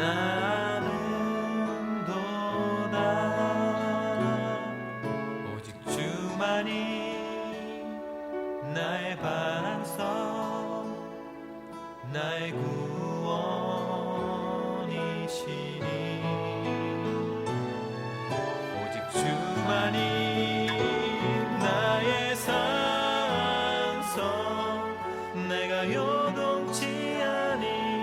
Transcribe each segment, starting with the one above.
나는도다 오직 주만이 나의 반석 나의 구원이시니 오직 주만이 나의 산성 내가 요동치 아니하리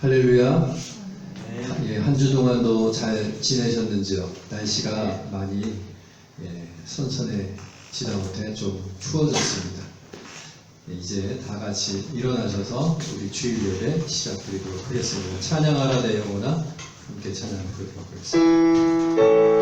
할렐루야. 예, 한 주 동안도 잘 지내셨는지요? 날씨가 많이 선선해지다 못해 좀 추워졌습니다. 이제 다 같이 일어나셔서 우리 주일 예배 시작드리도록 하겠습니다. 찬양하라 내 영혼아 함께 찬양 부르도록 하겠습니다.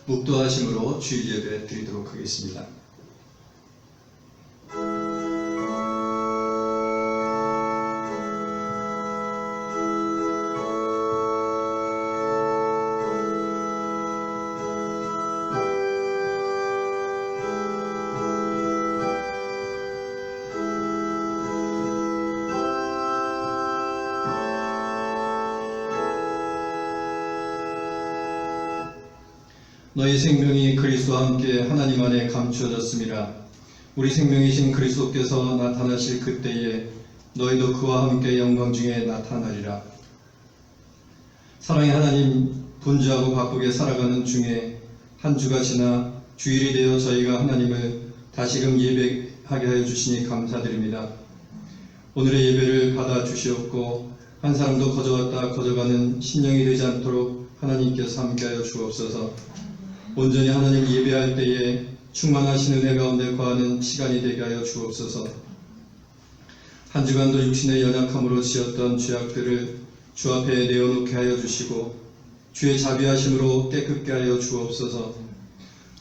묵도하심으로 주일 예배 드리도록 하겠습니다. 너희 생명이 그리스도와 함께 하나님 안에 감추어졌음이라. 우리 생명이신 그리스도께서 나타나실 그때에 너희도 그와 함께 영광 중에 나타나리라. 사랑의 하나님, 분주하고 바쁘게 살아가는 중에 한 주가 지나 주일이 되어 저희가 하나님을 다시금 예배하게 하여 주시니 감사드립니다. 오늘의 예배를 받아 주시옵고 한 사람도 거저왔다 거저가는 심령이 되지 않도록 하나님께서 함께하여 주옵소서. 온전히 하나님 예배할 때에 충만하신 은혜 가운데 거하는 시간이 되게 하여 주옵소서. 한 주간도 육신의 연약함으로 지었던 죄악들을 주 앞에 내어놓게 하여 주시고 주의 자비하심으로 깨끗게 하여 주옵소서.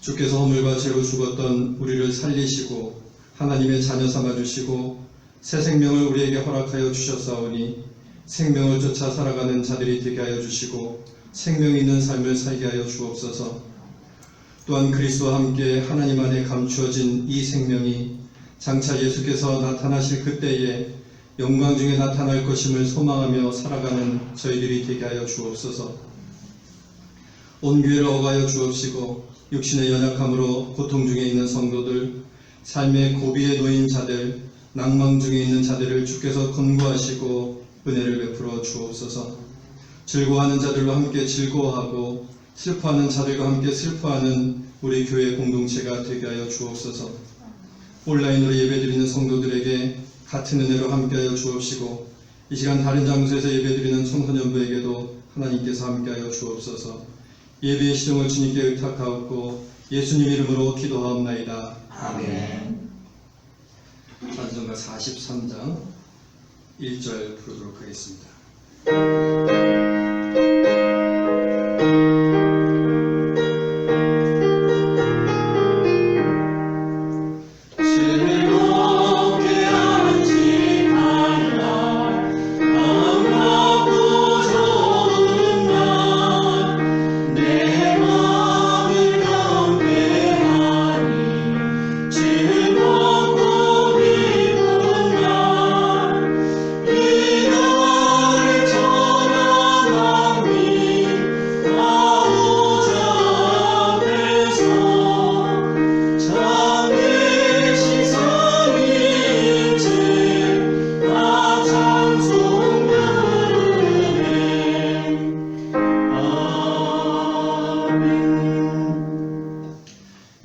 주께서 허물과 죄로 죽었던 우리를 살리시고 하나님의 자녀 삼아 주시고 새 생명을 우리에게 허락하여 주셨사오니 생명을 쫓아 살아가는 자들이 되게 하여 주시고 생명 있는 삶을 살게 하여 주옵소서. 또한 그리스도와 함께 하나님 안에 감추어진 이 생명이 장차 예수께서 나타나실 그때에 영광 중에 나타날 것임을 소망하며 살아가는 저희들이 되게 하여 주옵소서. 온 교회를 억하여 주옵시고 육신의 연약함으로 고통 중에 있는 성도들, 삶의 고비에 놓인 자들, 낭망 중에 있는 자들을 주께서 권고하시고 은혜를 베풀어 주옵소서. 즐거워하는 자들과 함께 즐거워하고 슬퍼하는 자들과 함께 슬퍼하는 우리 교회 공동체가 되게 하여 주옵소서. 온라인으로 예배드리는 성도들에게 같은 은혜로 함께하여 주옵시고 이 시간 다른 장소에서 예배드리는 청소년부에게도 하나님께서 함께하여 주옵소서. 예배의 시종을 주님께 의탁하옵고 예수님 이름으로 기도하옵나이다. 아멘. 찬송가 43장 1절 부르도록 하겠습니다.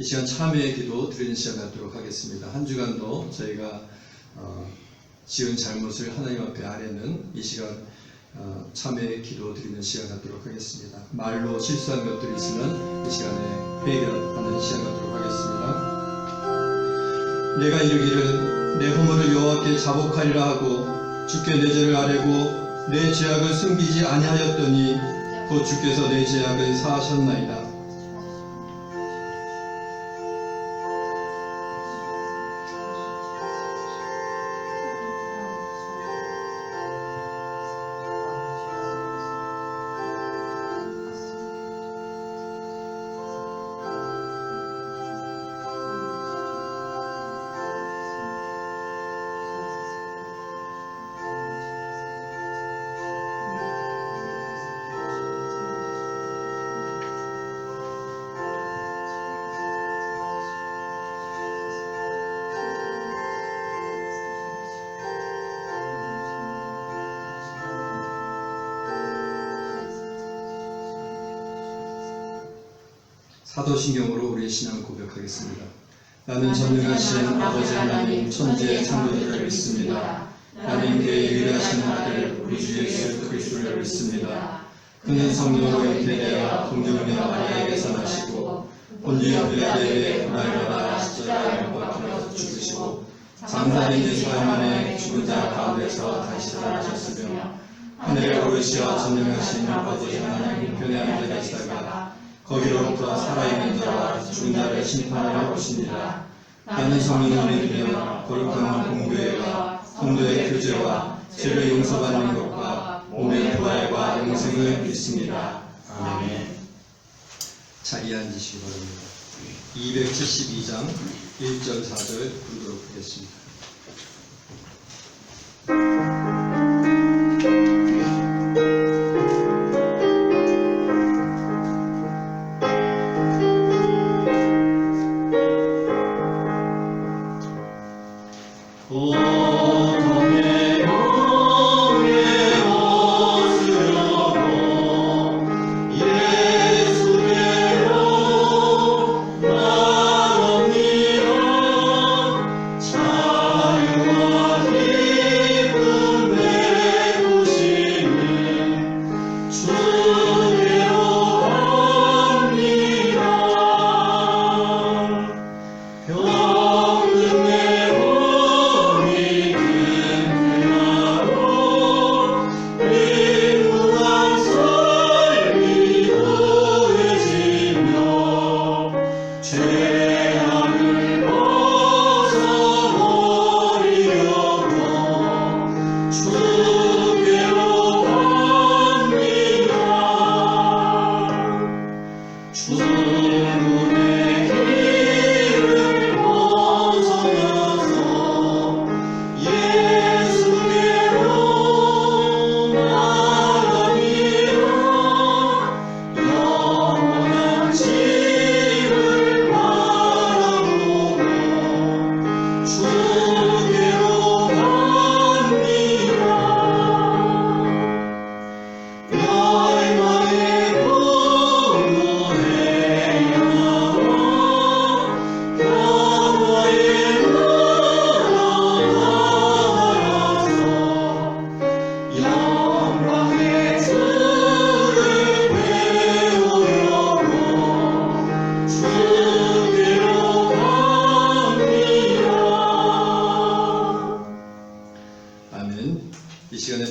시간 참회의 기도 드리는 시간 갖도록 하겠습니다. 한 주간도 저희가 지은 잘못을 하나님 앞에 아뢰는 이 시간 참회의 기도 드리는 시간 갖도록 하겠습니다. 말로 실수한 것들이 있으면 이 시간에 회개하는 시간 갖도록 하겠습니다. 내가 이르기를 내 허물을 여호와께 자복하리라 하고 주께 내 죄를 아뢰고 내 죄악을 숨기지 아니하였더니 곧 주께서 내 죄악을 사하셨나이다. 사도신경으로 우리의 신앙을 고백하겠습니다. 나는 전능하신 아버지 하나님 천지의 창조주를 믿습니다. 나는 그의 유일하신 아들 우리 주 예수 그리스도를 믿습니다. 그는 성령으로 잉태되어 동정녀 마리아에게서 나시고 본디오 빌라도에게 고난을 받아 십자가에 못 박혀서 죽으시고 장사된 지 사흘 만에 죽은 자 가운데서 다시 살아나셨으며 하늘에 오르시어 전능하신 아버지 하나님 우편에 앉아 계시다가 거기로부터 살아있는 자와 죽은 자를 심판하러 오십니다. 나는 성령을 믿으며 거룩한 공교회와 성도의 교제와 죄를 용서받는 것과 몸의 부활과 영생을 믿습니다. 아멘. 자리에 앉으시기 바랍니다. 272장 1절 4절 부르도록 하겠습니다.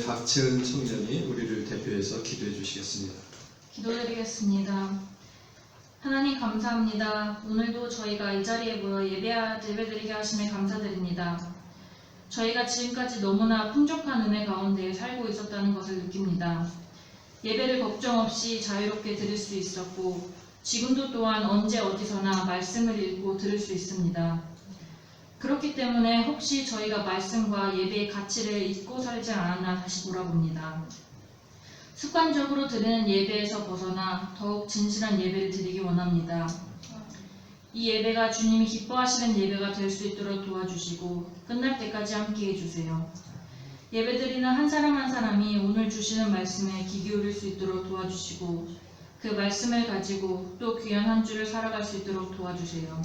박채은 청년이 우리를 대표해서 기도해 주시겠습니다. 기도드리겠습니다. 하나님 감사합니다. 오늘도 저희가 이 자리에 모여 예배드리게 하심에 감사드립니다. 저희가 지금까지 너무나 풍족한 은혜 가운데 살고 있었다는 것을 느낍니다. 예배를 걱정 없이 자유롭게 드릴 수 있었고 지금도 또한 언제 어디서나 말씀을 읽고 들을 수 있습니다. 그렇기 때문에 혹시 저희가 말씀과 예배의 가치를 잊고 살지 않았나 다시 돌아봅니다. 습관적으로 드리는 예배에서 벗어나 더욱 진실한 예배를 드리기 원합니다. 이 예배가 주님이 기뻐하시는 예배가 될 수 있도록 도와주시고 끝날 때까지 함께 해주세요. 예배드리는 한 사람 한 사람이 오늘 주시는 말씀에 귀 기울일 수 있도록 도와주시고 그 말씀을 가지고 또 귀한 한 주를 살아갈 수 있도록 도와주세요.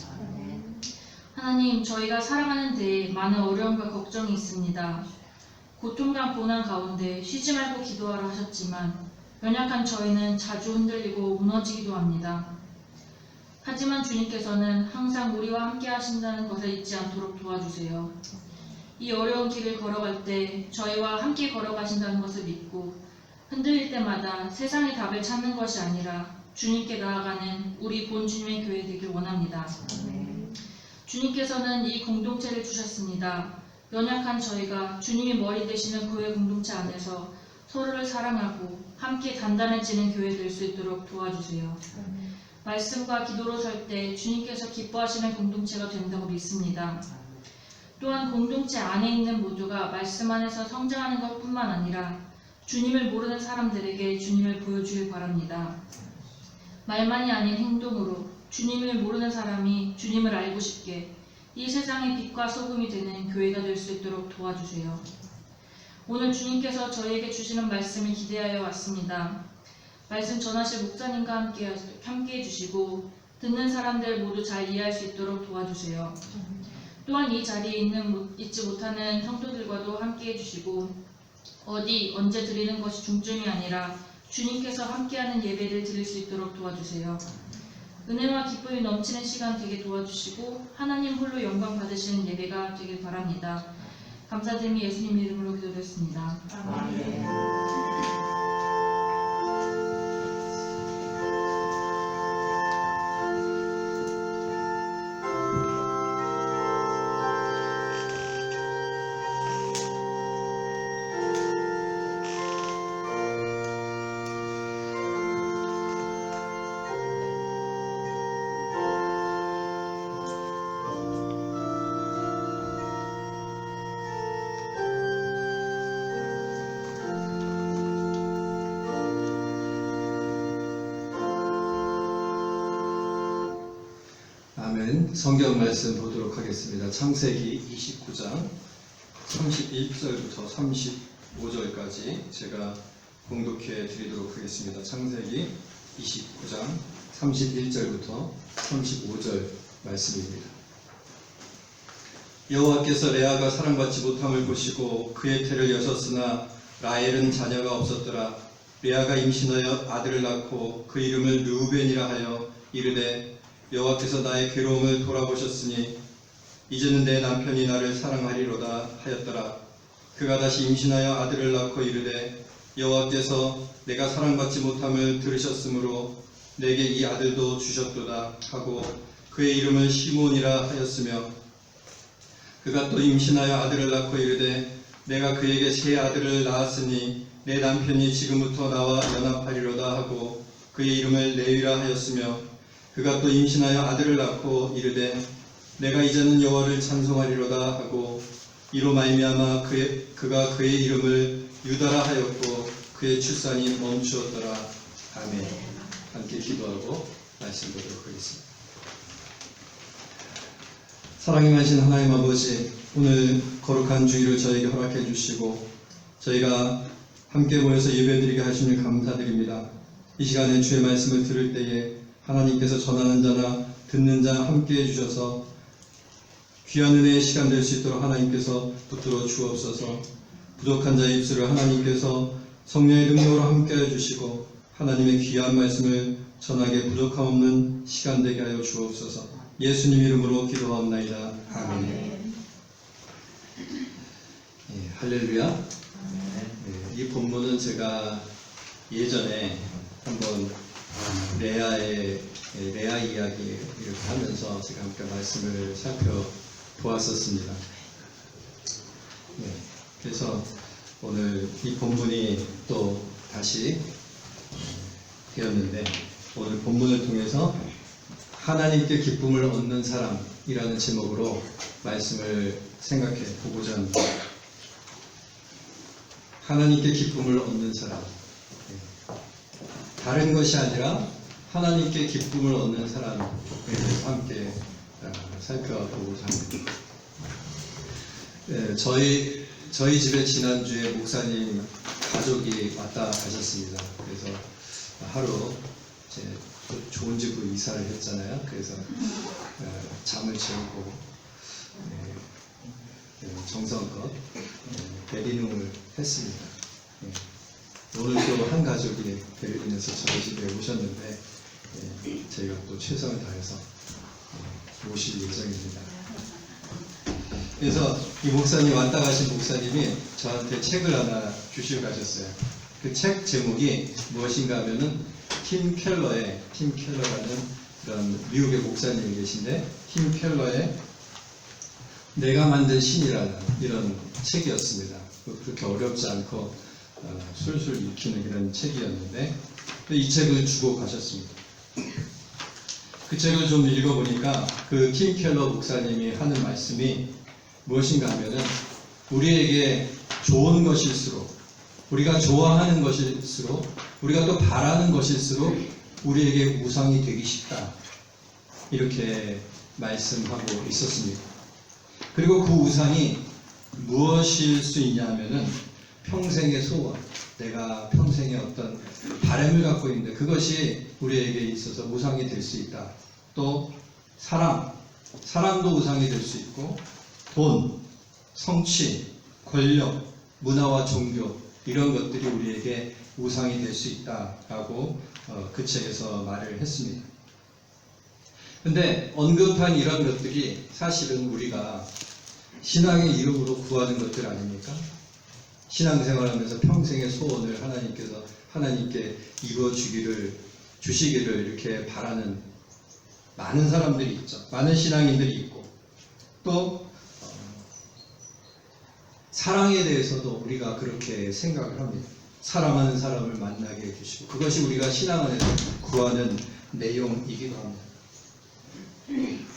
하나님, 저희가 살아가는 데에 많은 어려움과 걱정이 있습니다. 고통과 고난 가운데 쉬지 말고 기도하라 하셨지만 연약한 저희는 자주 흔들리고 무너지기도 합니다. 하지만 주님께서는 항상 우리와 함께 하신다는 것을 잊지 않도록 도와주세요. 이 어려운 길을 걸어갈 때 저희와 함께 걸어가신다는 것을 믿고 흔들릴 때마다 세상의 답을 찾는 것이 아니라 주님께 나아가는 우리 본 주님의 교회 되길 원합니다. 주님께서는 이 공동체를 주셨습니다. 연약한 저희가 주님이 머리 되시는 교회 공동체 안에서 서로를 사랑하고 함께 단단해지는 교회 될 수 있도록 도와주세요. 말씀과 기도로 설 때 주님께서 기뻐하시는 공동체가 된다고 믿습니다. 또한 공동체 안에 있는 모두가 말씀 안에서 성장하는 것뿐만 아니라 주님을 모르는 사람들에게 주님을 보여주길 바랍니다. 말만이 아닌 행동으로 주님을 모르는 사람이 주님을 알고 싶게 이 세상의 빛과 소금이 되는 교회가 될 수 있도록 도와주세요. 오늘 주님께서 저희에게 주시는 말씀을 기대하여 왔습니다. 말씀 전하실 목사님과 함께 해주시고 듣는 사람들 모두 잘 이해할 수 있도록 도와주세요. 또한 이 자리에 있지 못하는 성도들과도 함께 해주시고 어디 언제 드리는 것이 중점이 아니라 주님께서 함께하는 예배를 드릴 수 있도록 도와주세요. 은혜와 기쁨이 넘치는 시간 되게 도와주시고 하나님 홀로 영광 받으시는 예배가 되길 바랍니다. 감사드리며 예수님 이름으로 기도드렸습니다. 아멘. 성경 말씀 보도록 하겠습니다. 창세기 29장 31절부터 35절까지 제가 봉독해 드리도록 하겠습니다. 창세기 29장 31절부터 35절 말씀입니다. 여호와께서 레아가 사랑받지 못함을 보시고 그의 태를 여셨으나 라헬은 자녀가 없었더라. 레아가 임신하여 아들을 낳고 그 이름을 르우벤이라 하여 이르되 여호와께서 나의 괴로움을 돌아보셨으니 이제는 내 남편이 나를 사랑하리로다 하였더라. 그가 다시 임신하여 아들을 낳고 이르되 여호와께서 내가 사랑받지 못함을 들으셨으므로 내게 이 아들도 주셨도다 하고 그의 이름을 시몬이라 하였으며 그가 또 임신하여 아들을 낳고 이르되 내가 그에게 세 아들을 낳았으니 내 남편이 지금부터 나와 연합하리로다 하고 그의 이름을 레위라 하였으며 그가 또 임신하여 아들을 낳고 이르되 내가 이제는 여호와를 찬송하리로다 하고 이로 말미암아 그가 그의 이름을 유다라 하였고 그의 출산이 멈추었더라. 아멘. 함께 기도하고 말씀 보도록 하겠습니다. 사랑이 많으신 하나님 아버지, 오늘 거룩한 주일을 저에게 허락해 주시고 저희가 함께 모여서 예배드리게 하시니 감사드립니다. 이 시간에 주의 말씀을 들을 때에 하나님께서 전하는 자나 듣는 자 함께 해주셔서 귀한 은혜의 시간 될 수 있도록 하나님께서 붙들어 주옵소서. 부족한 자의 입술을 하나님께서 성령의 능력으로 함께 해주시고 하나님의 귀한 말씀을 전하게 부족함 없는 시간 되게 하여 주옵소서. 예수님 이름으로 기도하옵나이다. 아멘. 예, 할렐루야. 이 본문은 제가 예전에 한번 레아 이야기 이렇게 하면서 제가 함께 말씀을 살펴보았었습니다. 그래서 오늘 이 본문이 또 다시 되었는데 오늘 본문을 통해서 하나님께 기쁨을 얻는 사람이라는 제목으로 말씀을 생각해 보고자 합니다. 하나님께 기쁨을 얻는 사람. 다른 것이 아니라 하나님께 기쁨을 얻는 사람에 대해서 함께 살펴보고자 합니다. 저희 집에 지난주에 목사님 가족이 왔다 가셨습니다. 그래서 하루 이제 또 좋은 집으로 이사를 했잖아요. 그래서 잠을 재우고 정성껏 대리능을 했습니다. 오늘 또 한 가족이 베를린에서 저희 집에 오셨는데 저희가 또 최선을 다해서 모실 예정입니다. 그래서 이 목사님 왔다 가신 목사님이 저한테 책을 하나 주시고 가셨어요. 그 책 제목이 무엇인가 하면은 팀 켈러라는 그런 미국의 목사님이 계신데 팀 켈러의 내가 만든 신이라는 이런 책이었습니다. 그렇게 어렵지 않고 술술 읽히는 그런 책이었는데 이 책을 주고 가셨습니다. 그 책을 좀 읽어보니까 그 팀 켈러 목사님이 하는 말씀이 무엇인가 하면은 우리에게 좋은 것일수록 우리가 좋아하는 것일수록 우리가 또 바라는 것일수록 우리에게 우상이 되기 쉽다 이렇게 말씀하고 있었습니다. 그리고 그 우상이 무엇일 수 있냐 하면은 평생의 소원, 내가 평생의 어떤 바람을 갖고 있는데 그것이 우리에게 있어서 우상이 될 수 있다. 또 사랑도 우상이 될 수 있고 돈, 성취, 권력, 문화와 종교 이런 것들이 우리에게 우상이 될 수 있다라고 그 책에서 말을 했습니다. 근데 언급한 이런 것들이 사실은 우리가 신앙의 이름으로 구하는 것들 아닙니까? 신앙생활하면서 평생의 소원을 하나님께 주시기를 이렇게 바라는 많은 사람들이 있죠. 많은 신앙인들이 있고 또 사랑에 대해서도 우리가 그렇게 생각을 합니다. 사랑하는 사람을 만나게 해주시고 그것이 우리가 신앙 안에서 구하는 내용이기도 합니다.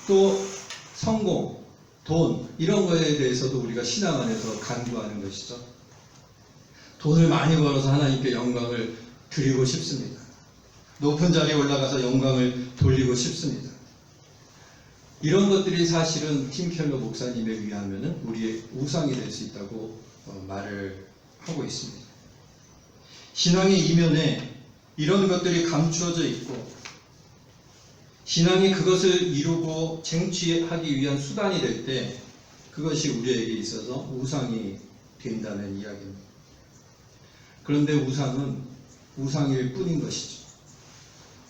또 성공, 돈 이런 거에 대해서도 우리가 신앙 안에서 간구하는 것이죠. 돈을 많이 벌어서 하나님께 영광을 드리고 싶습니다. 높은 자리에 올라가서 영광을 돌리고 싶습니다. 이런 것들이 사실은 팀 켈러 목사님에 의하면 우리의 우상이 될 수 있다고 말을 하고 있습니다. 신앙의 이면에 이런 것들이 감추어져 있고 신앙이 그것을 이루고 쟁취하기 위한 수단이 될 때 그것이 우리에게 있어서 우상이 된다는 이야기입니다. 그런데 우상은 우상일 뿐인 것이죠.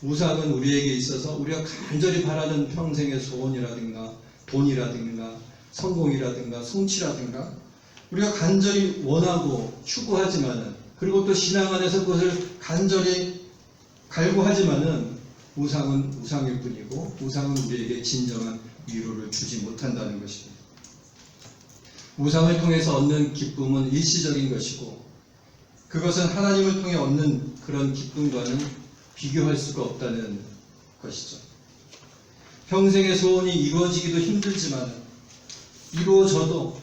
우상은 우리에게 있어서 우리가 간절히 바라는 평생의 소원이라든가 돈이라든가 성공이라든가 성취라든가 우리가 간절히 원하고 추구하지만은 그리고 또 신앙 안에서 그것을 간절히 갈구하지만은 우상은 우상일 뿐이고 우상은 우리에게 진정한 위로를 주지 못한다는 것입니다. 우상을 통해서 얻는 기쁨은 일시적인 것이고 그것은 하나님을 통해 얻는 그런 기쁨과는 비교할 수가 없다는 것이죠. 평생의 소원이 이루어지기도 힘들지만 이루어져도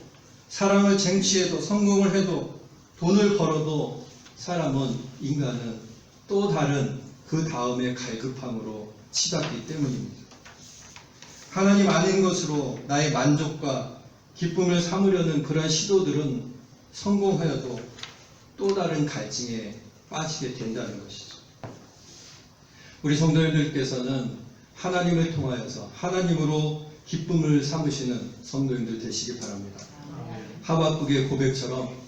사랑을 쟁취해도 성공을 해도 돈을 벌어도 인간은 또 다른 그 다음의 갈급함으로 치닫기 때문입니다. 하나님 아닌 것으로 나의 만족과 기쁨을 삼으려는 그러한 시도들은 성공하여도 또 다른 갈증에 빠지게 된다는 것이죠. 우리 성도님들께서는 하나님을 통하여서 하나님으로 기쁨을 삼으시는 성도님들 되시기 바랍니다. 하박국의 고백처럼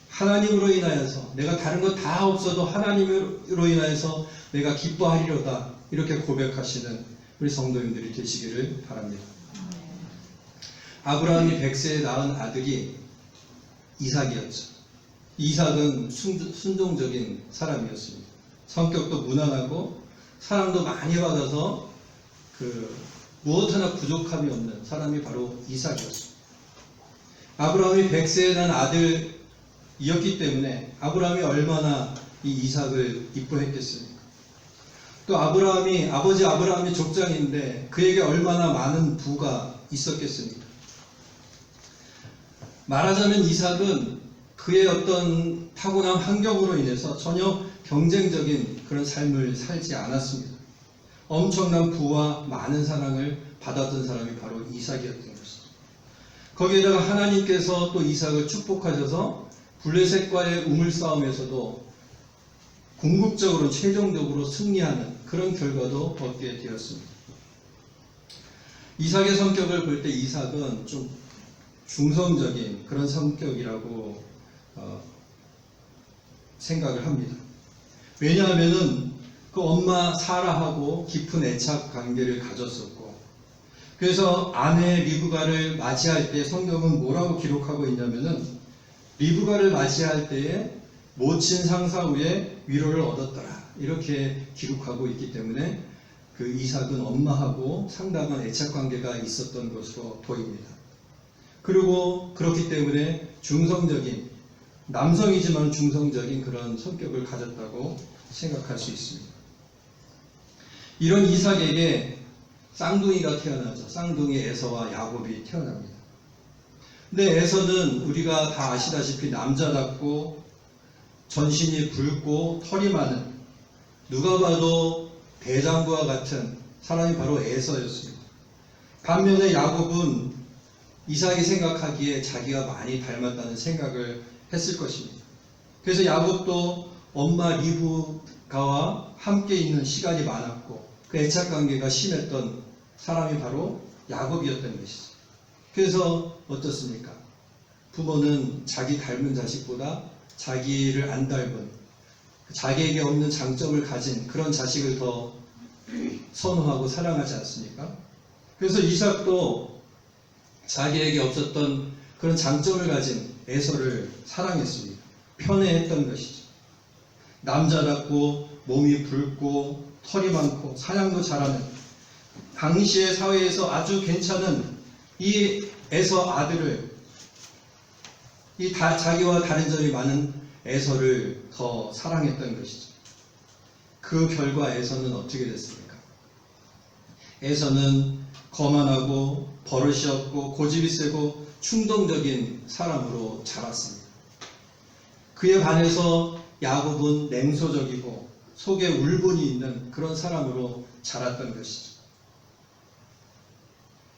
하나님으로 인하여서 내가 다른 것 다 없어도 하나님으로 인하여서 내가 기뻐하리로다 이렇게 고백하시는 우리 성도님들이 되시기를 바랍니다. 아브라함이 100세에 낳은 아들이 이삭이었죠. 이삭은 순종적인 사람이었습니다. 성격도 무난하고 사랑도 많이 받아서 무엇 하나 부족함이 없는 사람이 바로 이삭이었습니다. 아브라함이 100세에 난 아들이었기 때문에 아브라함이 얼마나 이 이삭을 이뻐했겠습니까? 또 아버지 아브라함이 족장인데 그에게 얼마나 많은 부가 있었겠습니까? 말하자면 이삭은 그의 어떤 타고난 환경으로 인해서 전혀 경쟁적인 그런 삶을 살지 않았습니다. 엄청난 부와 많은 사랑을 받았던 사람이 바로 이삭이었던 것이죠. 거기에다가 하나님께서 또 이삭을 축복하셔서 블레셋과의 우물싸움에서도 궁극적으로 최종적으로 승리하는 그런 결과도 얻게 되었습니다. 이삭의 성격을 볼 때 이삭은 좀 중성적인 그런 성격이라고 생각을 합니다. 왜냐하면은 그 엄마 사라하고 깊은 애착 관계를 가졌었고, 그래서 아내 리브가를 맞이할 때 성경은 뭐라고 기록하고 있냐면은 리브가를 맞이할 때에 모친 상사 후에 위로를 얻었더라, 이렇게 기록하고 있기 때문에 그 이삭은 엄마하고 상당한 애착 관계가 있었던 것으로 보입니다. 그리고 그렇기 때문에 중성적인, 남성이지만 중성적인 그런 성격을 가졌다고 생각할 수 있습니다. 이런 이삭에게 쌍둥이가 태어나죠. 쌍둥이 에서와 야곱이 태어납니다. 근데 에서는 우리가 다 아시다시피 남자답고 전신이 붉고 털이 많은, 누가 봐도 대장부와 같은 사람이 바로 에서였습니다. 반면에 야곱은 이삭이 생각하기에 자기가 많이 닮았다는 생각을 했을 것입니다. 그래서 야곱도 엄마 리브가와 함께 있는 시간이 많았고 그 애착관계가 심했던 사람이 바로 야곱이었던 것이죠. 그래서 어떻습니까? 부모는 자기 닮은 자식보다 자기를 안 닮은, 자기에게 없는 장점을 가진 그런 자식을 더 선호하고 사랑하지 않습니까? 그래서 이삭도 자기에게 없었던 그런 장점을 가진 에서를 사랑했습니다. 편애했던 것이죠. 남자답고 몸이 붉고 털이 많고 사냥도 잘하는, 당시의 사회에서 아주 괜찮은 이 에서 아들을, 자기와 다른 점이 많은 에서를 더 사랑했던 것이죠. 그 결과 에서는 어떻게 됐습니까? 에서는 거만하고 버릇이 없고 고집이 세고 충동적인 사람으로 자랐습니다. 그에 반해서 야곱은 냉소적이고 속에 울분이 있는 그런 사람으로 자랐던 것이죠.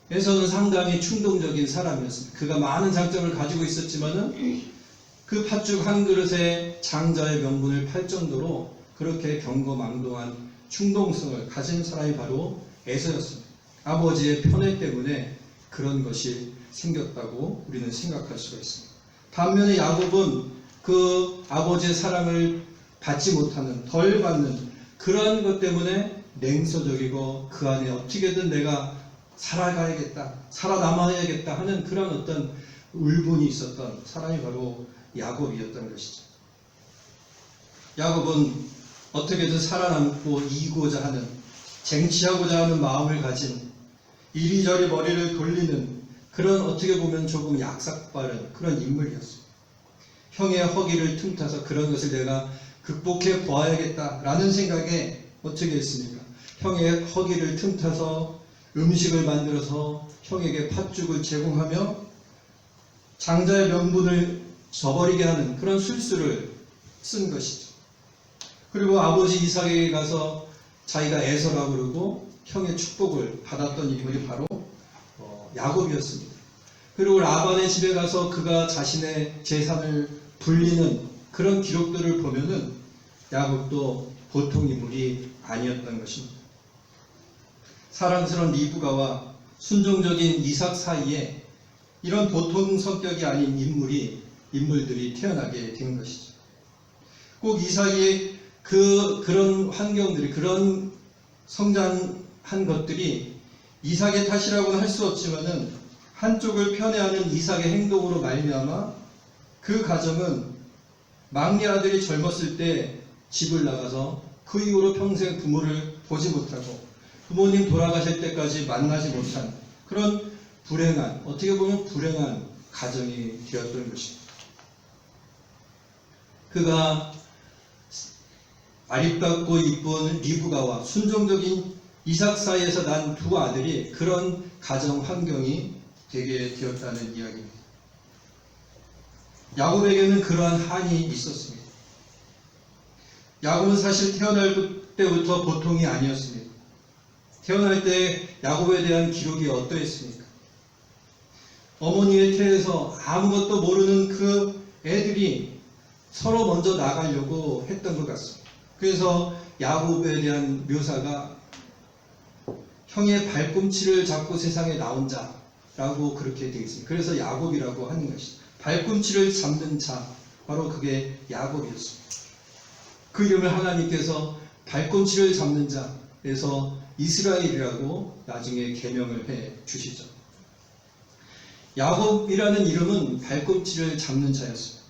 에서는 상당히 충동적인 사람이었습니다. 그가 많은 장점을 가지고 있었지만은 그 팥죽 한 그릇에 장자의 명분을 팔 정도로 그렇게 경거망동한 충동성을 가진 사람이 바로 에서였습니다. 아버지의 편애 때문에 그런 것이 생겼다고 우리는 생각할 수가 있습니다. 반면에 야곱은 그 아버지의 사랑을 받지 못하는, 덜 받는 그러한 것 때문에 냉소적이고 그 안에 어떻게든 내가 살아가야겠다, 살아남아야겠다 하는 그런 어떤 울분이 있었던 사람이 바로 야곱이었던 것이죠. 야곱은 어떻게든 살아남고 이기고자 하는, 쟁취하고자 하는 마음을 가진, 이리저리 머리를 돌리는 그런, 어떻게 보면 조금 약삭빠른 그런 인물이었습니다. 형의 허기를 틈타서 그런 것을 내가 극복해 보아야겠다라는 생각에 어떻게 했습니까? 형의 허기를 틈타서 음식을 만들어서 형에게 팥죽을 제공하며 장자의 명분을 저버리게 하는 그런 술수를 쓴 것이죠. 그리고 아버지 이삭에게 가서 자기가 에서라고 그러고 형의 축복을 받았던 인물이 바로 야곱이었습니다. 그리고 라반의 집에 가서 그가 자신의 재산을 불리는 그런 기록들을 보면은 야곱도 보통 인물이 아니었던 것입니다. 사랑스러운 리브가와 순종적인 이삭 사이에 이런 보통 성격이 아닌 인물들이 태어나게 된 것이죠. 꼭 이삭의 그런 환경들이, 그런 성장한 것들이 이삭의 탓이라고는 할 수 없지만은 한쪽을 편애하는 이삭의 행동으로 말미암아 그 가정은 막내 아들이 젊었을 때 집을 나가서 그 이후로 평생 부모를 보지 못하고 부모님 돌아가실 때까지 만나지 못한 그런 불행한, 어떻게 보면 불행한 가정이 되었던 것입니다. 그가 아립답고 이쁜 리브가와 순종적인 이삭 사이에서 난 두 아들이 그런 가정 환경이 되게 되었다는 이야기입니다. 야곱에게는 그러한 한이 있었습니다. 야곱은 사실 태어날 때부터 보통이 아니었습니다. 태어날 때 야곱에 대한 기록이 어떠했습니까? 어머니의 태에서 아무것도 모르는 그 애들이 서로 먼저 나가려고 했던 것 같습니다. 그래서 야곱에 대한 묘사가 형의 발꿈치를 잡고 세상에 나온 자라고 그렇게 되어 있습니다. 그래서 야곱이라고 하는 것이죠. 발꿈치를 잡는 자, 바로 그게 야곱이었습니다. 그 이름을 하나님께서 발꿈치를 잡는 자에서 이스라엘이라고 나중에 계명을 해 주시죠. 야곱이라는 이름은 발꿈치를 잡는 자였습니다.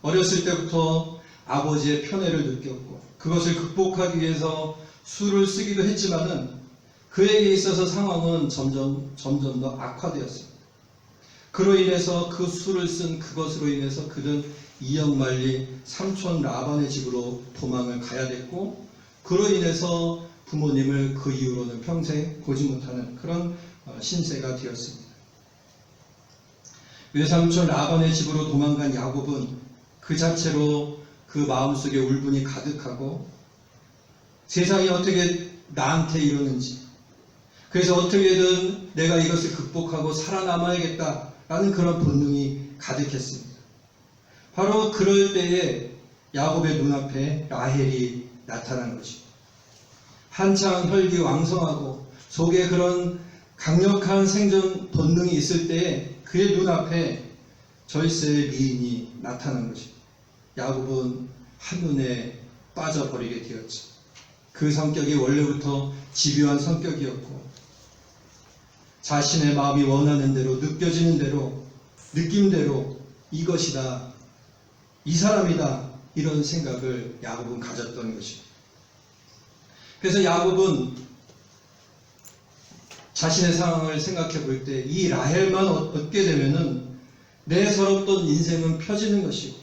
어렸을 때부터 아버지의 편애를 느꼈고 그것을 극복하기 위해서 술을 쓰기도 했지만은 그에게 있어서 상황은 점점 더 악화되었습니다. 그로 인해서 그 술을 쓴 그것으로 인해서 그는 이역만리 삼촌 라반의 집으로 도망을 가야 됐고 그로 인해서 부모님을 그 이후로는 평생 보지 못하는 그런 신세가 되었습니다. 외삼촌 라반의 집으로 도망간 야곱은 그 자체로 그 마음속에 울분이 가득하고 세상이 어떻게 나한테 이러는지, 그래서 어떻게든 내가 이것을 극복하고 살아남아야겠다라는 그런 본능이 가득했습니다. 바로 그럴 때에 야곱의 눈앞에 라헬이 나타난 것입니다. 한창 혈기왕성하고 속에 그런 강력한 생존 본능이 있을 때에 그의 눈앞에 절세의 미인이 나타난 것입니다. 야곱은 한눈에 빠져버리게 되었죠. 그 성격이 원래부터 집요한 성격이었고 자신의 마음이 원하는 대로, 느껴지는 대로, 느낌대로 이것이다, 이 사람이다, 이런 생각을 야곱은 가졌던 것입니다. 그래서 야곱은 자신의 상황을 생각해 볼 때 이 라헬만 얻게 되면은 내 서럽던 인생은 펴지는 것이고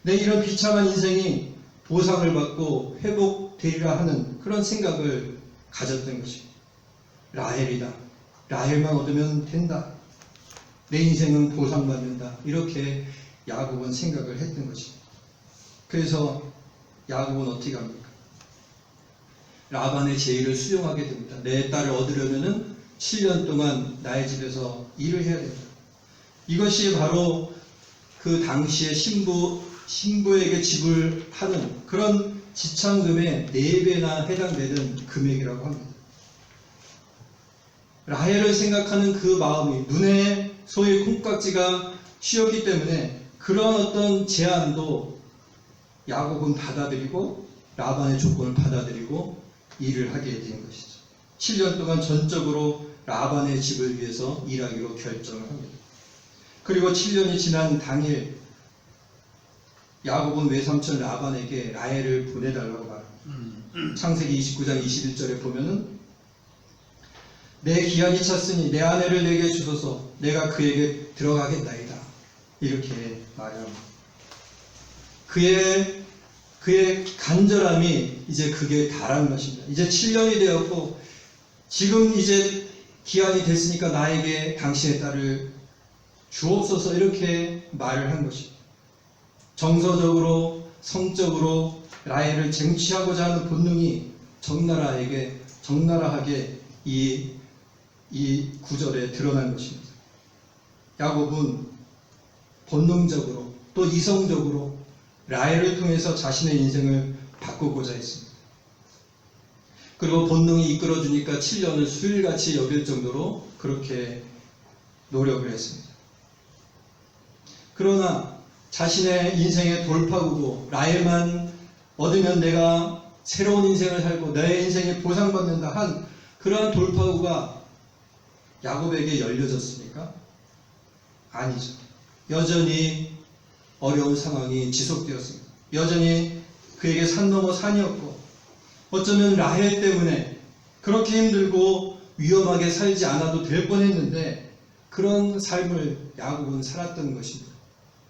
내 이런 비참한 인생이 보상을 받고 회복되리라 하는 그런 생각을 가졌던 것입니다. 라헬이다. 라헬만 얻으면 된다. 내 인생은 보상받는다. 이렇게 야곱은 생각을 했던 것입니다. 그래서 야곱은 어떻게 합니까? 라반의 제의를 수용하게 됩니다. 내 딸을 얻으려면은 7년 동안 나의 집에서 일을 해야 된다. 이것이 바로 그 당시에 신부에게 지불하는 그런 지참금의 4배나 해당되는 금액이라고 합니다. 라헬을 생각하는 그 마음이 눈에 소위 콩깍지가 씌었기 때문에 그런 어떤 제안도 야곱은 받아들이고 라반의 조건을 받아들이고 일을 하게 된 것이죠. 7년 동안 전적으로 라반의 집을 위해서 일하기로 결정을 합니다. 그리고 7년이 지난 당일 야곱은 외삼촌 라반에게 라헬을 보내달라고 말합니다. 창세기 29장 21절에 보면은 내 기한이 찼으니 내 아내를 내게 주소서 내가 그에게 들어가겠나이다. 이렇게 말합니다. 그의 간절함이 이제 그게 달한 것입니다. 이제 7년이 되었고 지금 이제 기한이 됐으니까 나에게 당신의 딸을 주옵소서 이렇게 말을 한 것입니다. 정서적으로 성적으로 라헬을 쟁취하고자 하는 본능이 적나라하게 이 구절에 드러난 것입니다. 야곱은 본능적으로 또 이성적으로 라헬을 통해서 자신의 인생을 바꾸고자 했습니다. 그리고 본능이 이끌어주니까 7년을 수일같이 여길 정도로 그렇게 노력을 했습니다. 그러나 자신의 인생의 돌파구고 라헬만 얻으면 내가 새로운 인생을 살고 내 인생에 보상받는다 한 그러한 돌파구가 야곱에게 열려졌습니까? 아니죠. 여전히 어려운 상황이 지속되었습니다. 여전히 그에게 산 넘어 산이었고 어쩌면 라헬 때문에 그렇게 힘들고 위험하게 살지 않아도 될 뻔했는데 그런 삶을 야곱은 살았던 것입니다.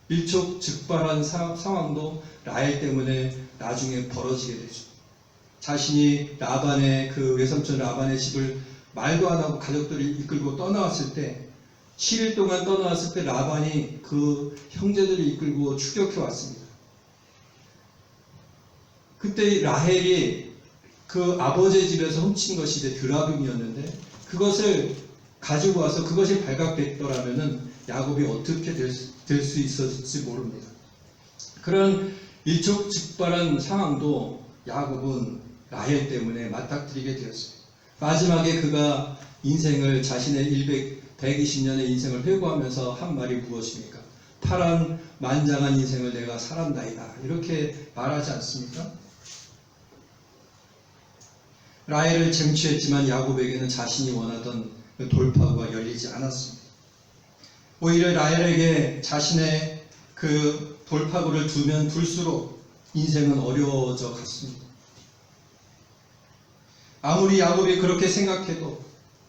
일촉즉발한 상황도 라헬 때문에 나중에 벌어지게 되죠. 자신이 라반의 그 외삼촌 라반의 집을 말도 안 하고 가족들을 이끌고 떠나왔을 때 7일 동안 떠나왔을 때 라반이 그 형제들을 이끌고 추격해 왔습니다. 그때 라헬이 그 아버지의 집에서 훔친 것이 이제 드라빔이었는데 그것을 가지고 와서 그것이 발각됐더라면은 야곱이 어떻게 될 수 있었을지 모릅니다. 그런 일촉즉발한 상황도 야곱은 라헬 때문에 맞닥뜨리게 되었습니다. 마지막에 그가 인생을 자신의 120년의 인생을 회고하면서 한 말이 무엇입니까? 파란 만장한 인생을 내가 살았나이다. 이렇게 말하지 않습니까? 라헬을 쟁취했지만 야곱에게는 자신이 원하던 그 돌파구가 열리지 않았습니다. 오히려 라헬에게 자신의 그 돌파구를 두면 둘수록 인생은 어려워져 갔습니다. 아무리 야곱이 그렇게 생각해도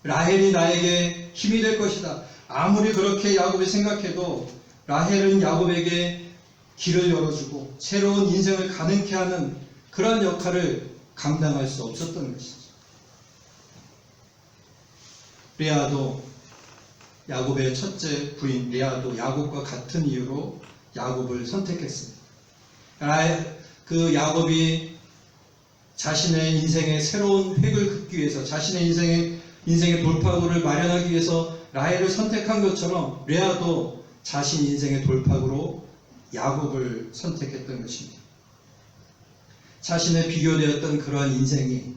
라헬이 나에게 힘이 될 것이다. 아무리 그렇게 야곱이 생각해도 라헬은 야곱에게 길을 열어주고 새로운 인생을 가능케 하는 그러한 역할을 감당할 수 없었던 것이죠. 레아도 야곱의 첫째 부인 레아도 야곱과 같은 이유로 야곱을 선택했습니다. 그 야곱이 자신의 인생의 새로운 획을 긋기 위해서 자신의 인생의 돌파구를 마련하기 위해서 라헬을 선택한 것처럼 레아도 자신 인생의 돌파구로 야곱을 선택했던 것입니다. 자신의 비교되었던 그러한 인생이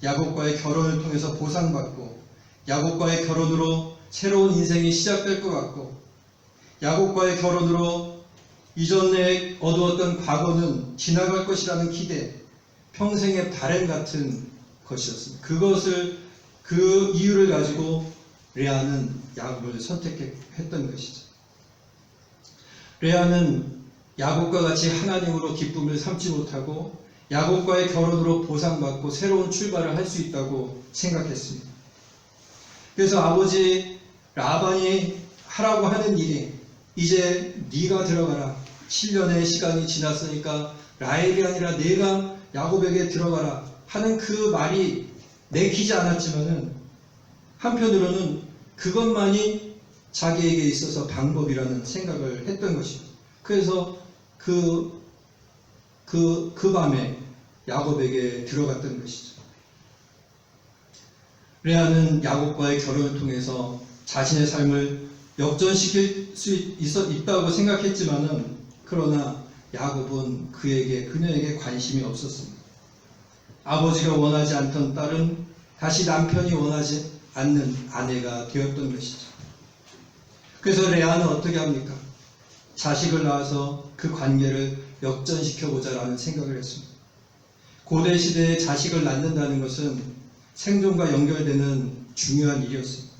야곱과의 결혼을 통해서 보상받고 야곱과의 결혼으로 새로운 인생이 시작될 것 같고 야곱과의 결혼으로 이전에 어두웠던 과거는 지나갈 것이라는 기대, 평생의 바램 같은 것이었습니다. 그 이유를 가지고 레아는 야곱을 선택했던 것이죠. 레아는 야곱과 같이 하나님으로 기쁨을 삼지 못하고 야곱과의 결혼으로 보상받고 새로운 출발을 할 수 있다고 생각했습니다. 그래서 아버지 라반이 하라고 하는 일이 이제 네가 들어가라. 7년의 시간이 지났으니까 라헬이 아니라 내가 야곱에게 들어가라 하는 그 말이 내키지 않았지만은 한편으로는 그것만이 자기에게 있어서 방법이라는 생각을 했던 것입니다. 그래서 그 밤에 야곱에게 들어갔던 것이죠. 레아는 야곱과의 결혼을 통해서 자신의 삶을 역전시킬 수 있다고 생각했지만은 그러나 야곱은 그녀에게 관심이 없었습니다. 아버지가 원하지 않던 딸은 다시 남편이 원하지 않는 아내가 되었던 것이죠. 그래서 레아는 어떻게 합니까? 자식을 낳아서 그 관계를 역전시켜보자라는 생각을 했습니다. 고대 시대에 자식을 낳는다는 것은 생존과 연결되는 중요한 일이었습니다.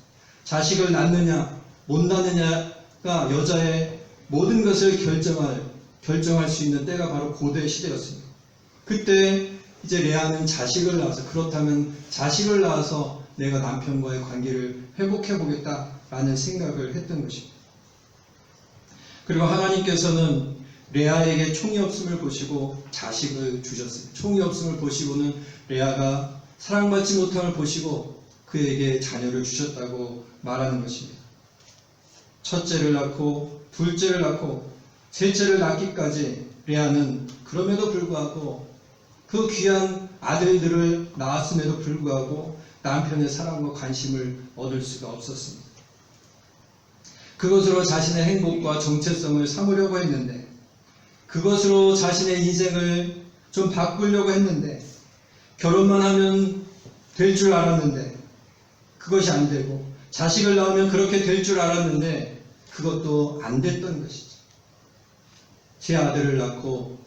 자식을 낳느냐 못 낳느냐가 여자의 모든 것을 결정할 수 있는 때가 바로 고대 시대였습니다. 그때 이제 레아는 자식을 낳아서 그렇다면 자식을 낳아서 내가 남편과의 관계를 회복해 보겠다라는 생각을 했던 것입니다. 그리고 하나님께서는 레아에게 총이 없음을 보시고 자식을 주셨습니다. 총이 없음을 보시고는 레아가 사랑받지 못함을 보시고 그에게 자녀를 주셨다고 말하는 것입니다. 첫째를 낳고 둘째를 낳고 셋째를 낳기까지 레아는 그럼에도 불구하고 그 귀한 아들들을 낳았음에도 불구하고 남편의 사랑과 관심을 얻을 수가 없었습니다. 그것으로 자신의 행복과 정체성을 삼으려고 했는데 그것으로 자신의 인생을 좀 바꾸려고 했는데 결혼만 하면 될 줄 알았는데 그것이 안 되고 자식을 낳으면 그렇게 될 줄 알았는데 그것도 안 됐던 것이죠. 제 아들을 낳고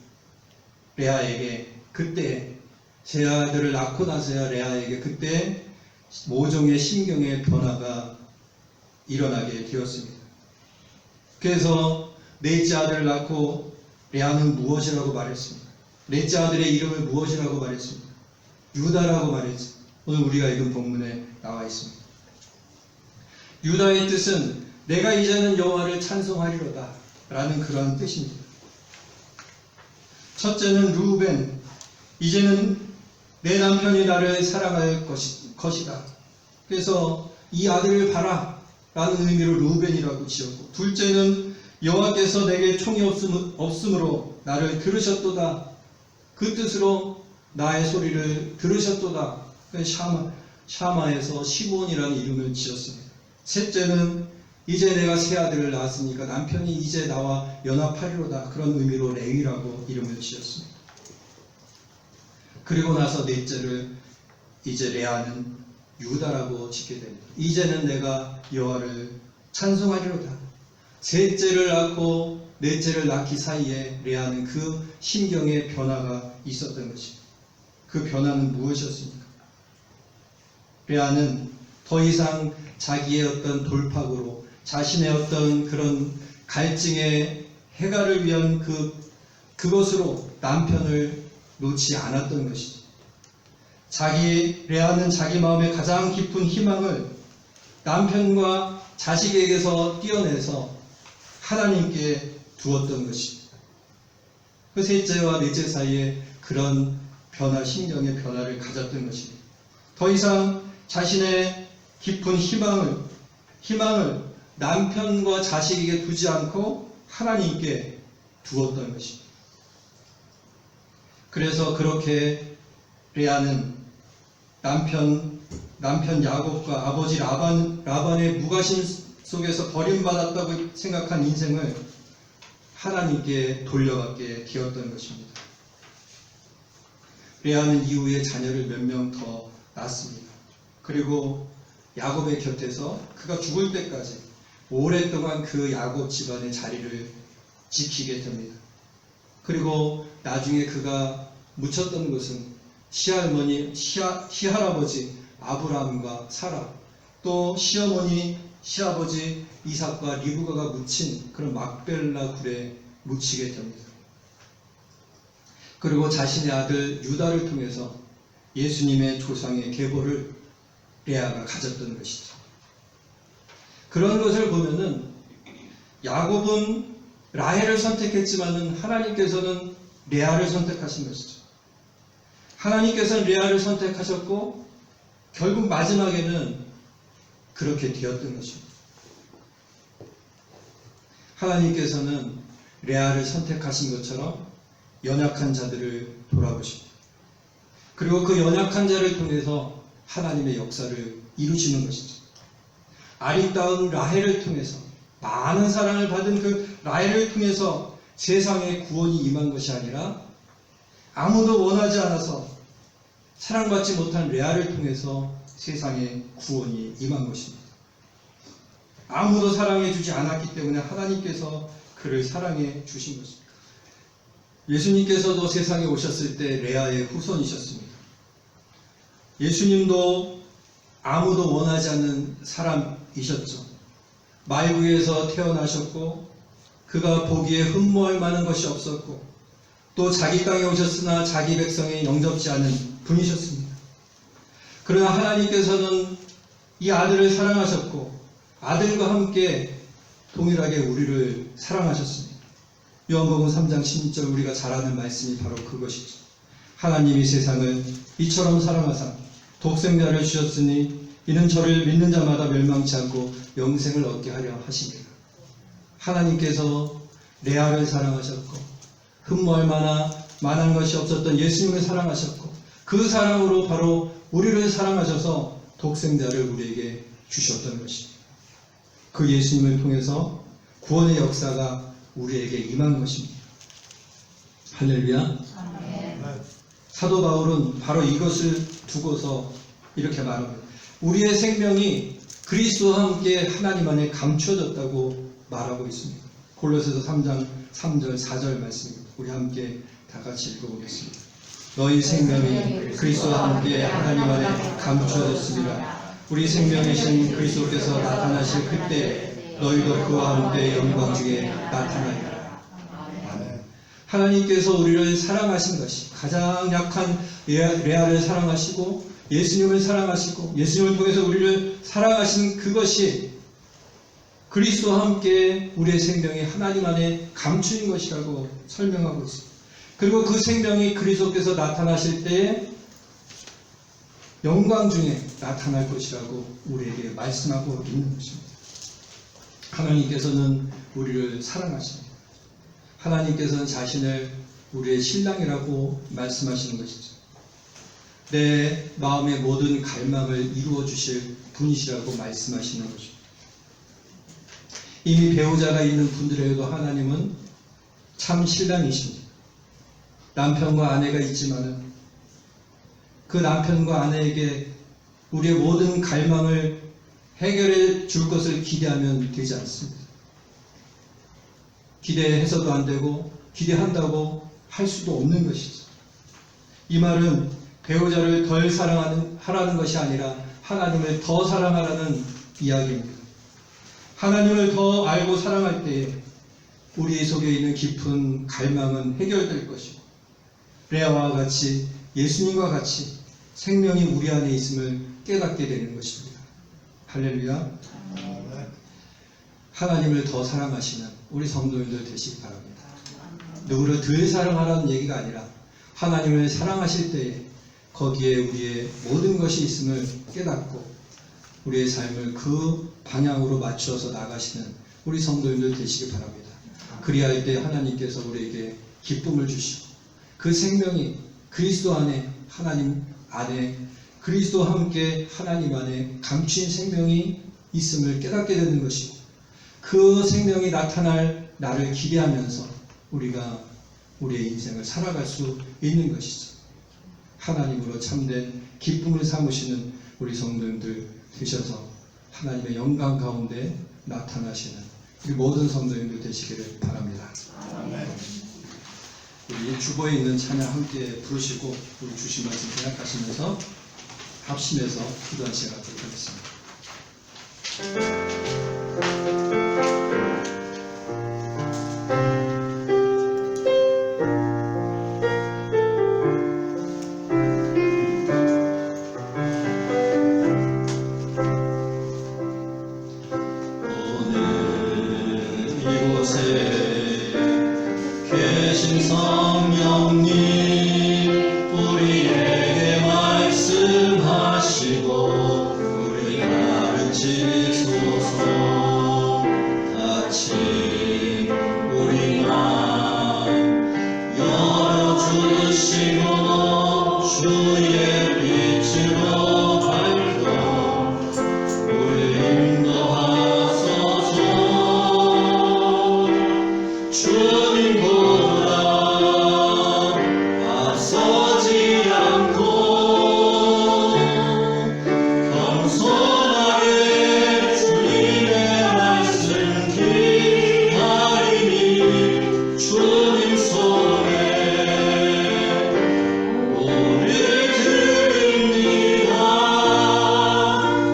레아에게 그때 제 아들을 낳고 나서야 레아에게 그때 모종의 심경의 변화가 일어나게 되었습니다. 그래서 넷째 아들을 낳고 레아는 무엇이라고 말했습니까? 넷째 아들의 이름을 무엇이라고 말했습니까? 유다라고 말했죠. 오늘 우리가 읽은 본문에 나와 있습니다. 유다의 뜻은 내가 이제는 여호와를 찬송하리로다 라는 그러한 뜻입니다. 첫째는 르우벤, 이제는 내 남편이 나를 사랑할 것이다. 그래서 이 아들을 봐라 라는 의미로 르우벤이라고 지었고, 둘째는 여호와께서 내게 총이 없으므로 나를 들으셨도다. 그 뜻으로 나의 소리를 들으셨도다. 샤마에서 시몬이라는 이름을 지었습니다. 셋째는 이제 내가 새 아들을 낳았으니까 남편이 이제 나와 연합하리로다. 그런 의미로 레위라고 이름을 지었습니다. 그리고 나서 넷째를 이제 레아는 유다라고 짓게 됩니다. 이제는 내가 여호와를 찬송하리로다. 셋째를 낳고 넷째를 낳기 사이에 레아는 그 심경의 변화가 있었던 것입니다. 그 변화는 무엇이었습니까? 레아는 더 이상 자기의 어떤 돌파구로 자신의 어떤 그런 갈증의 해결을 위한 그것으로 남편을 놓지 않았던 것이죠. 레아는 자기 마음의 가장 깊은 희망을 남편과 자식에게서 떼어내서 하나님께 두었던 것입니다. 그 셋째와 넷째 사이에 그런 심경의 변화를 가졌던 것입니다. 더 이상 자신의 깊은 희망을 남편과 자식에게 두지 않고 하나님께 두었던 것입니다. 그래서 그렇게 레아는 남편 야곱과 아버지 라반의 무가심 속에서 버림받았다고 생각한 인생을 하나님께 돌려받게 되었던 것입니다. 레아는 이후에 자녀를 몇 명 더 낳았습니다. 그리고 야곱의 곁에서 그가 죽을 때까지 오랫동안 그 야곱 집안의 자리를 지키게 됩니다. 그리고 나중에 그가 묻혔던 것은 시할아버지 아브라함과 사라, 또 시아버지 이삭과 리브가가 묻힌 그런 막벨라 굴에 묻히게 됩니다. 그리고 자신의 아들 유다를 통해서 예수님의 조상의 계보를 레아가 가졌던 것이죠. 그런 것을 보면은 야곱은 라헬을 선택했지만은 하나님께서는 레아를 선택하신 것이죠. 하나님께서는 레아를 선택하셨고 결국 마지막에는 그렇게 되었던 것입니다. 하나님께서는 레아를 선택하신 것처럼 연약한 자들을 돌아보십니다. 그리고 그 연약한 자를 통해서 하나님의 역사를 이루시는 것이죠. 아리따운 라헬을 통해서 많은 사랑을 받은 그 라헬을 통해서 세상에 구원이 임한 것이 아니라 아무도 원하지 않아서 사랑받지 못한 레아를 통해서 세상에 구원이 임한 것입니다. 아무도 사랑해 주지 않았기 때문에 하나님께서 그를 사랑해 주신 것입니다. 예수님께서도 세상에 오셨을 때 레아의 후손이셨습니다. 예수님도 아무도 원하지 않는 사람이셨죠. 말구에서 태어나셨고 그가 보기에 흠모할 만한 것이 없었고 또 자기 땅에 오셨으나 자기 백성에 영접지 않은 분이셨습니다. 그러나 하나님께서는 이 아들을 사랑하셨고 아들과 함께 동일하게 우리를 사랑하셨습니다. 요한복음 3장 16절 우리가 잘 아는 말씀이 바로 그것이죠. 하나님이 세상을 이처럼 사랑하사 독생자를 주셨으니 이는 저를 믿는 자마다 멸망치 않고 영생을 얻게 하려 하십니다. 하나님께서 레아를 사랑하셨고 흠모할 만한 것이 없었던 예수님을 사랑하셨고 그 사랑으로 바로 우리를 사랑하셔서 독생자를 우리에게 주셨던 것입니다. 그 예수님을 통해서 구원의 역사가 우리에게 임한 것입니다. 할렐루야. 사도 바울은 바로 이것을 두고서 이렇게 말합니다. 우리의 생명이 그리스도와 함께 하나님 안에 감추어졌다고 말하고 있습니다. 골로새서 3장 3절 4절 말씀입니다. 우리 함께 다 같이 읽어보겠습니다. 너희 생명이 그리스도와 함께 하나님 안에 감추어졌습니다. 우리 생명이신 그리스도께서 나타나실 그때 너희도 그와 함께 영광 중에 나타나리라. 하나님께서 우리를 사랑하신 것이 가장 약한 레아를 사랑하시고 예수님을 사랑하시고 예수님을 통해서 우리를 사랑하신 그것이 그리스도와 함께 우리의 생명이 하나님 안에 감추인 것이라고 설명하고 있습니다. 그리고 그 생명이 그리스도께서 나타나실 때에 영광 중에 나타날 것이라고 우리에게 말씀하고 있는 것입니다. 하나님께서는 우리를 사랑하십니다. 하나님께서는 자신을 우리의 신랑이라고 말씀하시는 것이죠. 내 마음의 모든 갈망을 이루어 주실 분이시라고 말씀하시는 것입니다. 이미 배우자가 있는 분들에게도 하나님은 참 신랑이십니다. 남편과 아내가 있지만은 그 남편과 아내에게 우리의 모든 갈망을 해결해 줄 것을 기대하면 되지 않습니다. 기대해서도 안 되고 기대한다고 할 수도 없는 것이죠. 이 말은 배우자를 덜 사랑하라는 것이 아니라 하나님을 더 사랑하라는 이야기입니다. 하나님을 더 알고 사랑할 때에 우리 속에 있는 깊은 갈망은 해결될 것이고 레아와 같이 예수님과 같이 생명이 우리 안에 있음을 깨닫게 되는 것입니다. 할렐루야. 하나님을 더 사랑하시는 우리 성도님들 되시기 바랍니다. 누구를 덜 사랑하라는 얘기가 아니라 하나님을 사랑하실 때에 거기에 우리의 모든 것이 있음을 깨닫고 우리의 삶을 그 방향으로 맞추어서 나가시는 우리 성도님들 되시기 바랍니다. 그리할 때 하나님께서 우리에게 기쁨을 주시고 그 생명이 그리스도 안에 하나님 안에 그리스도와 함께 하나님 안에 감추인 생명이 있음을 깨닫게 되는 것이고 그 생명이 나타날 나를 기대하면서 우리가 우리의 인생을 살아갈 수 있는 것이죠. 하나님으로 참된 기쁨을 삼으시는 우리 성도님들 되셔서 하나님의 영광 가운데 나타나시는 우리 모든 성도님들 되시기를 바랍니다. 우리 주보에 있는 찬양 함께 부르시고 우리 주신 말씀 생각하시면서 합심해서 기도한 시간 갖도록 하겠습니다. 계신 성령님 우리에게 말씀하시고 우리 가르치소서. 같이 우리 마음 열어주시고 주의 빛으로 밝혀 우리 인도하소서. 주님 보라 앞서지 않고 겸손하게 주님의 말씀 기다리니 주님 손에 오늘 드립니다.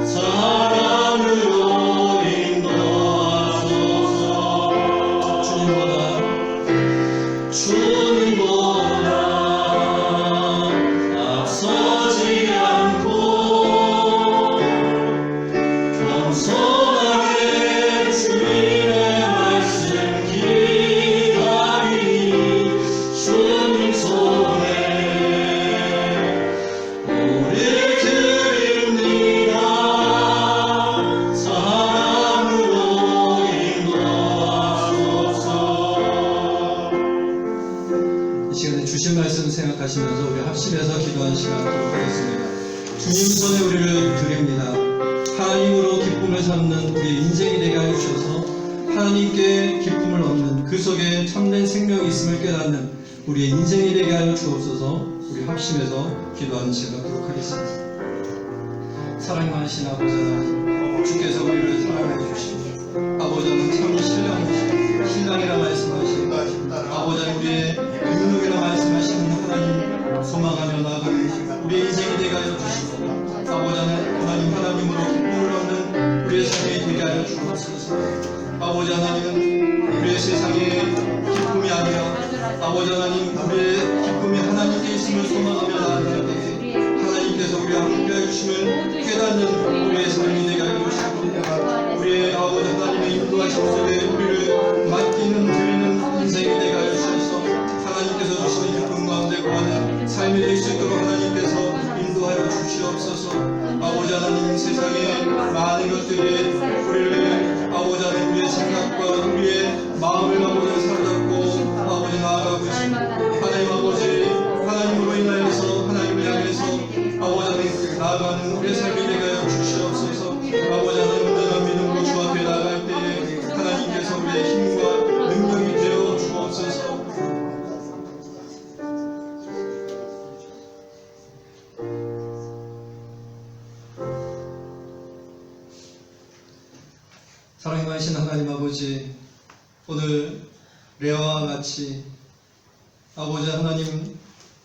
사랑으로 인도하소서. 주님보다 앞서지 않고 겸손하게 주님의 말씀 기다리니 주님 손에 오늘 드립니다. 사랑으로 인도하소서. 이 시간에 주신 말씀 생각하시면서 우리 합심해서 기도하는 시간 갖도록 하겠습니다. 주님 손에 우리를 드립니다. 하나님으로 기쁨을 삼는 우리 인생이 되게 하여 주셔서 하나님께 기쁨을 얻는 그 속에 참된 생명이 있음을 깨닫는 우리의 인생이 되게 하여 주옵소서. 우리 합심해서 기도하는 시간 갖도록 하겠습니다. 사랑 많으신 아버지 하나님, 주께서 우리를 사랑해 주시고 아버지는 참 신랑이라 말씀하시고 아버지 우리의 능력이라 말씀하시는 하나님 소망하며 나아가는 우리의 인생이 되게 하여 주시고 아버지 하나님으로 기쁨을 얻는 우리의 삶이 되게 하여 주옵소서. 아버지 하나님은 우리의 세상의 기쁨이 아니라 아버지 하나님 우리의 기쁨이 하나님께 있음을 소망하며 나아갈 때에 하나님께서 우리와 함께해 주심을 깨닫는 우리의 삶이 되게 하여 주시고 우리의 아버지 하나님의 인도하심 속에 우리를 맡기는 드리는 인생이 되게 하여 주셔서 하나님께서 주시는 기쁨 가운데 거하는 삶이 될 수 있도록 하나님께서 인도하여 주시옵소서. 아버지 하나님 세상의 많은 것들이 우리를 아버지 하나님 우리의 생각과 우리의 마음을 아버지 사로잡고 아버지 나아가고 있습니다. 하나님 아버지 하나님으로 인하여서 하나님을 향해서 아버지 하나님 나아가는 우리의 삶이 되게 하여 주시옵소서. 아버지 하나님 온전한 믿음으로 주 앞에 나아갈 때에 하나님께서 우리의 힘과 능력이 되어 주옵소서. 사랑이 많으신 하나님 아버지, 오늘 레아와 같이 아버지 하나님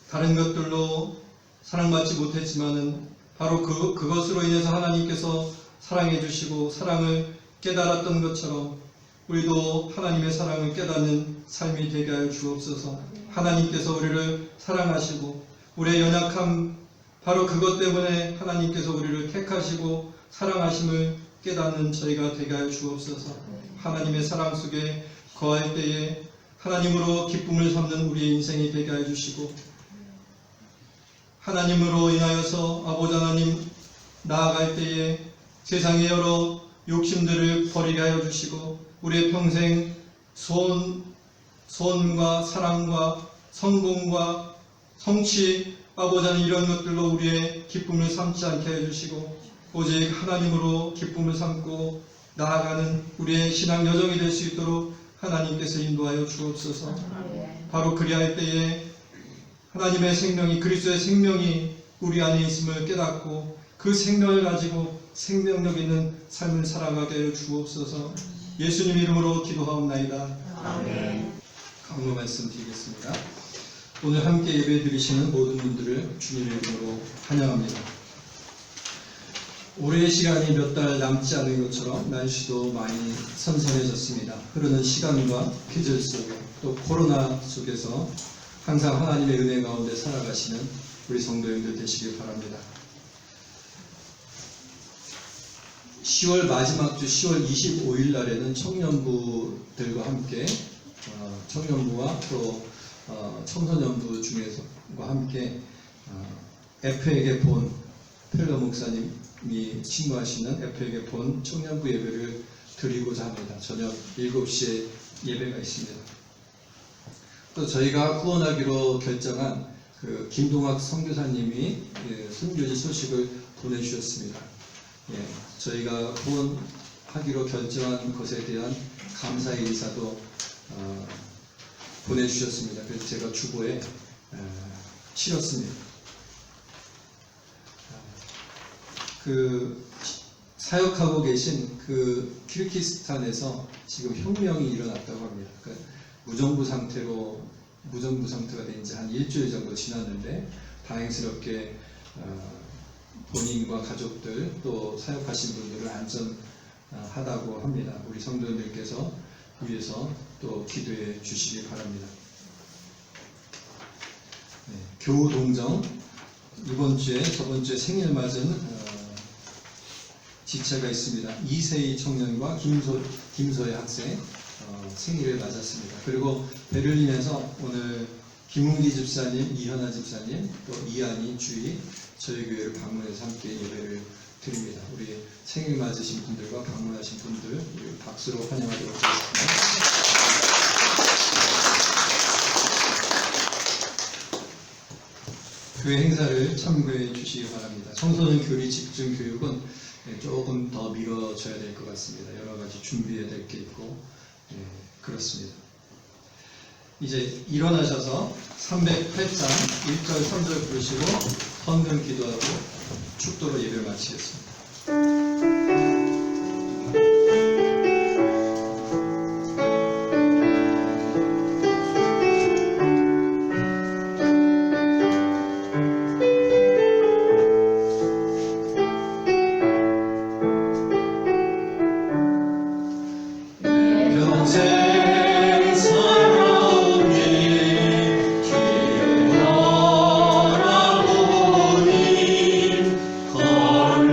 다른 것들로 사랑받지 못했지만은 바로 그것으로 인해서 하나님께서 사랑해 주시고 사랑을 깨달았던 것처럼 우리도 하나님의 사랑을 깨닫는 삶이 되게 하여 주옵소서. 하나님께서 우리를 사랑하시고 우리의 연약함 바로 그것 때문에 하나님께서 우리를 택하시고 사랑하심을 깨닫는 저희가 되게 하여 주옵소서. 하나님의 사랑 속에 거할 때에 하나님으로 기쁨을 삼는 우리의 인생이 되게 하여 주시고 하나님으로 인하여서 아버지 하나님 나아갈 때에 세상의 여러 욕심들을 버리게 하여 주시고 우리의 평생 소원과 사랑과 성공과 성취 아버지 하나님 이런 것들로 우리의 기쁨을 삼지 않게 해주시고 오직 하나님으로 기쁨을 삼고 나아가는 우리의 신앙 여정이 될 수 있도록 하나님께서 인도하여 주옵소서. 바로 그리할 때에 하나님의 생명이 그리스도의 생명이 우리 안에 있음을 깨닫고 그 생명을 가지고 생명력 있는 삶을 살아가게 하여 주옵소서. 예수님 이름으로 기도하옵나이다. 아멘. 강로 말씀 드리겠습니다. 오늘 함께 예배 드리시는 모든 분들을 주님의 이름으로 환영합니다. 올해의 시간이 몇 달 남지 않은 것처럼 날씨도 많이 선선해졌습니다. 흐르는 시간과 계절 속에 또 코로나 속에서 항상 하나님의 은혜 가운데 살아가시는 우리 성도님들 되시길 바랍니다. 10월 마지막 주 10월 25일 날에는 청년부들과 함께 청년부와 또 청소년부 중에서와 함께 F에게 본 펠러 목사님이 친구하시는 F에게 본 청년부 예배를 드리고자 합니다. 저녁 7시에 예배가 있습니다. 또 저희가 후원하기로 결정한 그 김동학 선교사님이 선교지 소식을 보내주셨습니다. 저희가 후원하기로 결정한 것에 대한 감사의 인사도 보내주셨습니다. 그래서 제가 주보에 실었습니다. 그 사역하고 계신 그 키르기스탄에서 지금 혁명이 일어났다고 합니다. 그러니까 무정부 상태가 된 지 한 일주일 정도 지났는데 다행스럽게 본인과 가족들 또 사역하신 분들은 안전하다고 합니다. 우리 성도님들께서 위해서 또 기도해 주시기 바랍니다. 교우동정 이번 주에 저번 주에 생일 맞은 지체가 있습니다. 이세희 청년과 김소혜 학생 생일을 맞았습니다. 그리고 베를린에서 오늘 김웅기 집사님, 이현아 집사님, 또 이한희 주의 저희 교회를 방문해서 함께 예배를 드립니다. 우리 생일 맞으신 분들과 방문하신 분들 박수로 환영하도록 하겠습니다. 교회 행사를 참고해 주시기 바랍니다. 청소년 교리 집중 교육은 조금 더 미뤄져야 될 것 같습니다. 여러 가지 준비해야 될 게 있고 그렇습니다. 이제 일어나셔서 308장 1절 3절 부르시고 헌금 기도하고 축도로 예배를 마치겠습니다.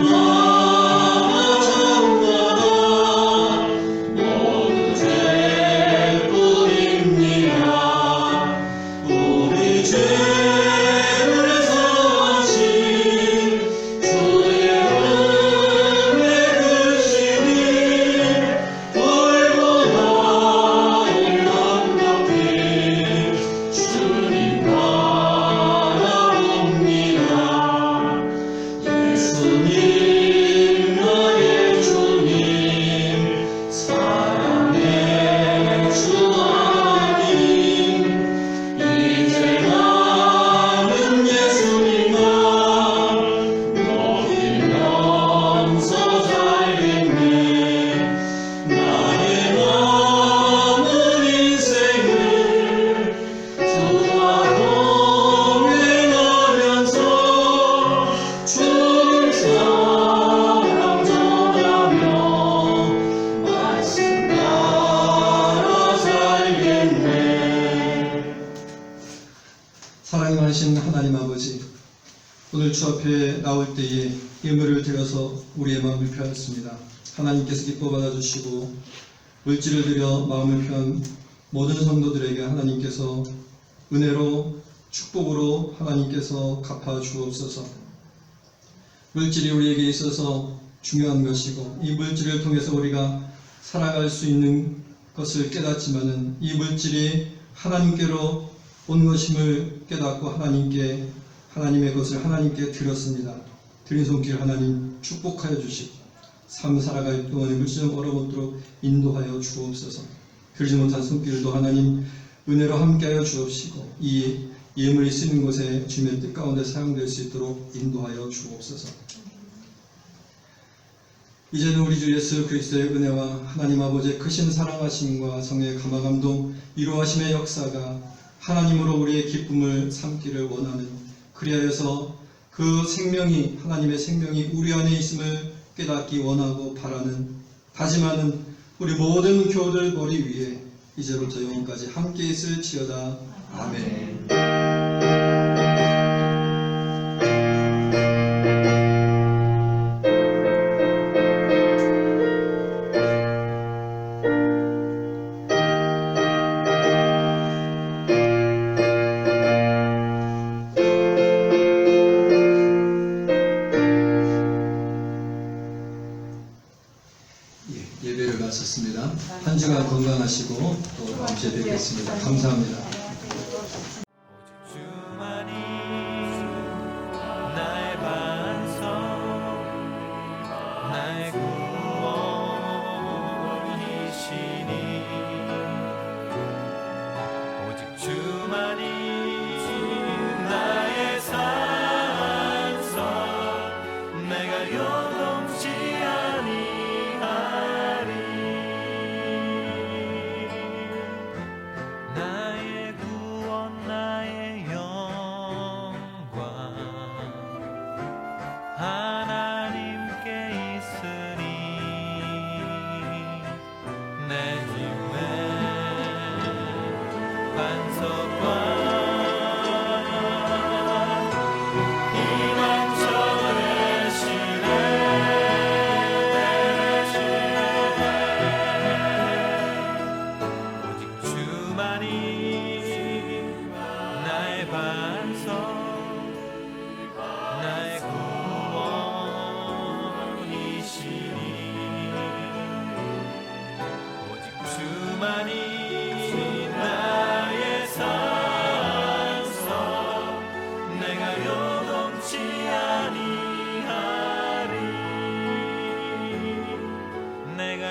나 주 앞에 나올 때에 예물을 드려서 우리의 마음을 표하였습니다. 하나님께서 기뻐 받아주시고 물질을 드려 마음을 표한 모든 성도들에게 하나님께서 은혜로 축복으로 하나님께서 갚아 주옵소서. 물질이 우리에게 있어서 중요한 것이고 이 물질을 통해서 우리가 살아갈 수 있는 것을 깨닫지만은 이 물질이 하나님께로 온 것임을 깨닫고 하나님의 것을 하나님께 드렸습니다. 드린 손길 하나님 축복하여 주시고 삶 살아갈 동안에 물질을 얻어먹도록 인도하여 주옵소서. 드리지 못한 손길도 하나님 은혜로 함께하여 주옵시고 이 예물이 쓰는 곳에 주님의 뜻 가운데 사용될 수 있도록 인도하여 주옵소서. 이제는 우리 주 예수 그리스도의 은혜와 하나님 아버지의 크신 사랑하심과 성의 감화감동 이루하심의 역사가 하나님으로 우리의 기쁨을 삼기를 원하는, 그리하여서 그 생명이 하나님의 생명이 우리 안에 있음을 깨닫기 원하고 바라는 다짐하는 우리 모든 교우들 머리 위에 이제로부터 영원까지 함께 있을지어다. 아멘. 예배를 마쳤습니다. 한 주간 건강하시고 또 다음 주에 뵙겠습니다. 감사합니다. 주만이 나의 반석 나의 구원이시니 오직 주만이 나의 산성 내가 요동치 아니하리 나의 구원 나의 영광 하나님께 있으니 내 힘의 반석과 희망처 되시네 오직 주만이 나의 반석 나의 구원이시니 오직 주만이 나의 산성 내가 요동치 아니하리 내가